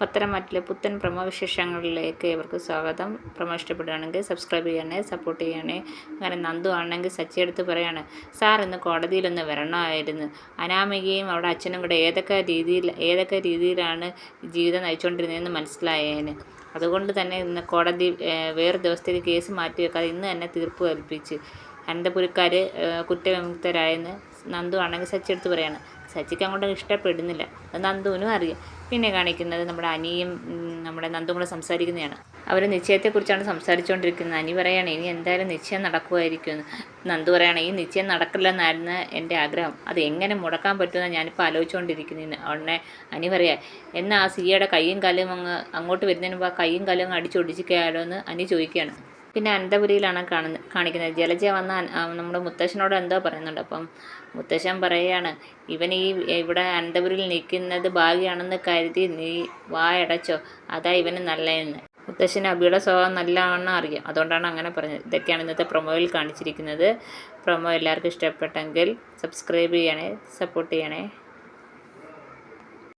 പത്തനംതിട്ടയിലെ പുത്തൻ പ്രമോ വിശേഷങ്ങളിലേക്ക് ഇവർക്ക് സ്വാഗതം. പ്രമോ ഇഷ്ടപ്പെടുകയാണെങ്കിൽ സബ്സ്ക്രൈബ് ചെയ്യണേ, സപ്പോർട്ട് ചെയ്യണേ. അങ്ങനെ നന്ദു ആണെങ്കിൽ സച്ചി എടുത്ത് പറയാണ്, സാർ ഇന്ന് കോടതിയിലൊന്ന് വരണമായിരുന്നു. അനാമികയും അവിടെ അച്ഛനും കൂടെ ഏതൊക്കെ രീതിയിലാണ് ജീവിതം നയിച്ചുകൊണ്ടിരുന്നതെന്ന് മനസ്സിലായേന്. അതുകൊണ്ട് തന്നെ ഇന്ന് കോടതി വേറെ ദിവസത്തേക്ക് കേസ് മാറ്റിവെക്കാതെ ഇന്ന് തന്നെ തീർപ്പ് കൽപ്പിച്ച് അനന്തപുരക്കാർ കുറ്റവിമുക്തരായെന്ന് നന്ദു ആണെങ്കിൽ സച്ചി എടുത്ത് പറയാണ്. സച്ചിക്ക് അങ്ങോട്ട് ഇഷ്ടപ്പെടുന്നില്ല, അത് നന്ദുവിനും അറിയാം. പിന്നെ കാണിക്കുന്നത് നമ്മുടെ അനിയും നമ്മുടെ നന്ദും കൂടെ സംസാരിക്കുന്നതാണ്. അവർ നിശ്ചയത്തെക്കുറിച്ചാണ് സംസാരിച്ചുകൊണ്ടിരിക്കുന്നത്. അനി പറയാണ് ഇനി എന്തായാലും നിശ്ചയം നടക്കുമായിരിക്കുമെന്ന്. നന്ദു പറയാണ് ഈ നിശ്ചയം നടക്കില്ലെന്നായിരുന്നു എൻ്റെ ആഗ്രഹം, അത് എങ്ങനെ മുടക്കാൻ പറ്റുമെന്ന് ഞാനിപ്പോൾ ആലോചിച്ചുകൊണ്ടിരിക്കുന്നു. ഉടനെ അനി പറയാം, എന്നാൽ ആ സിയുടെ കയ്യും കാലും അങ്ങോട്ട് വരുന്നതിന് മുമ്പ് ആ കയ്യും കാലും അടിച്ചൊടിച്ചിക്കാലോ എന്ന് അനി ചോദിക്കുകയാണ്. പിന്നെ അനന്തപുരിയിലാണ് കാണിക്കുന്നത്. ജലജ വന്ന നമ്മുടെ മുത്തശ്ശനോട് എന്തോ പറയുന്നുണ്ട്. അപ്പം മുത്തശ്ശൻ പറയുകയാണ്, ഇവൻ ഇവിടെ അനന്തപുരിയിൽ നിൽക്കുന്നത് ഭാഗ്യമാണെന്ന് കരുതി നീ വായടച്ചോ, അതാ ഇവന് നല്ലതെന്ന്. മുത്തശ്ശന് അബിയുടെ സ്വഭാവം നല്ലവണ്ണം അറിയാം, അതുകൊണ്ടാണ് അങ്ങനെ പറഞ്ഞത്. ഇതൊക്കെയാണ് ഇന്നത്തെ പ്രൊമോയിൽ കാണിച്ചിരിക്കുന്നത്. പ്രൊമോ എല്ലാവർക്കും ഇഷ്ടപ്പെട്ടെങ്കിൽ സബ്സ്ക്രൈബ് ചെയ്യണേ, സപ്പോർട്ട് ചെയ്യണേ.